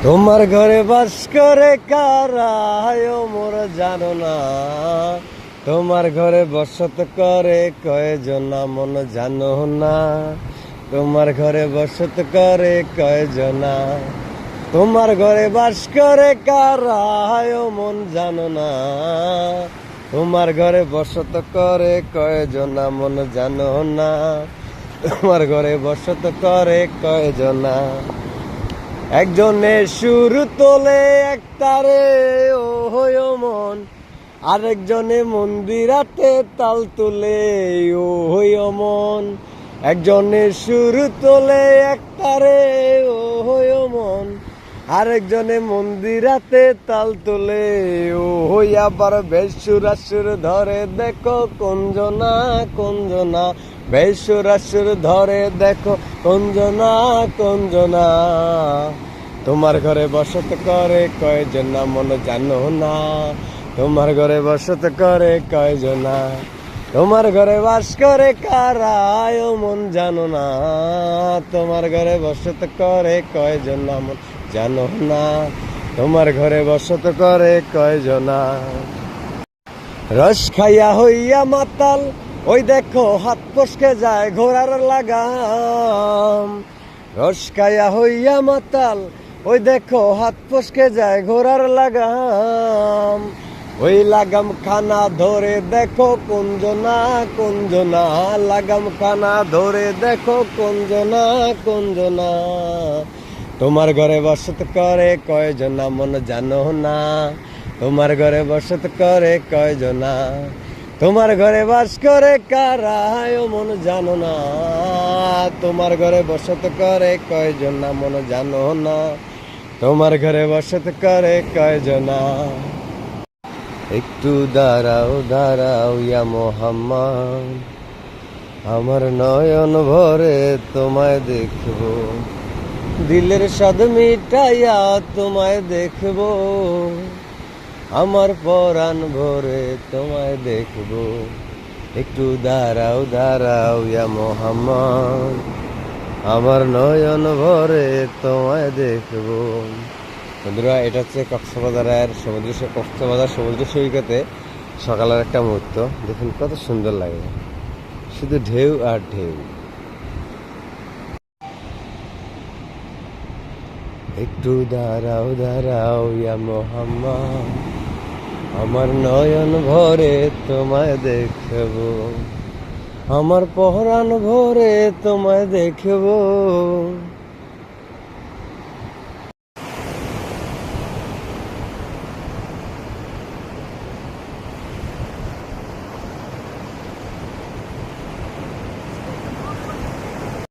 তোমার ঘরে বাস করে কারা মোর জানো না। তোমার ঘরে বসত করে কয়জনা মন জানো না। তোমার ঘরে বসত করে কয়জনা। তোমার ঘরে বাস করে কারা মন জানো না। তোমার ঘরে বসত করে কয়জনা মন জানো না। তোমার ঘরে বসত করে কয়জনা। একজনে সুর তোলে একতারে ও হয় মন, আরেকজনে মন্দিরাতে তাল তুলে ও হয় মন। একজনে সুর তোলে একতারে ও হয় মন, আরেকজনে মন্দিরাতে তাল তুলে ও হই। আবার বেসুরাসুর ধরে দেখো কোনজনা কোনজনা। বেসুরাসুর ধরে দেখো কোনজনা কোনজনা। তোমার ঘরে বসত করে কয়জনা মন জানো না। তোমার ঘরে বসত করে কয়জনা। তোমার ঘরে বাস করে কারা মন জানো না। তোমার ঘরে বসত করে কয়জনা মন জানো না। তোমার ঘরে বসত করে কয়জনা। রস খাইয়া হইয়া মাতাল ওই দেখো হাত ফসকে যায় ঘোড়ার লাগাম। রস খাইয়া হইয়া মাতাল ওই দেখো হাত ফসকে যায় ঘোড়ার লাগাম। ওই লাগাম খানা ধরে দেখো কোনজনা কোনজনা। লাগাম খানা ধরে দেখো কোনজনা কোনজনা। তোমার ঘরে বসত করে কয়জনা মন জানো না। তোমার ঘরে বসত করে কয়জনা। তোমার ঘরে বাস করে কারা মন জানো না। তোমার ঘরে বসত করে কয়জনা মন জানো না। তোমার ঘরে বসত করে কয়জনা। একটু দাঁড়াও দাঁড়াও ইয়া মোহাম্মদ, আমার নয়ন ভরে তোমায় দেখবো। দিলের স্বাদ মিটাইয়া তোমায় দেখবো। আমার পরাণ ভরে তোমায় দেখবো। একটু দাঁড়াও দাঁড়াও ইয়া মোহাম্মদ, আমার নয়ন ভরে তোমায় দেখবো। বন্ধুরা, এটা হচ্ছে কক্সবাজারের কক্সবাজার সমুদ্র সৈকতে সকালের একটা মুহূর্ত। দেখুন কত সুন্দর লাগে, শুধু ঢেউ আর ঢেউ। একটু দাঁড়াও দাঁড়াও ইয়া মোহাম্মদ, আমার নয়ন ভরে তোমায় দেখবো। আমার পরাণ ভরে তোমায় দেখবো।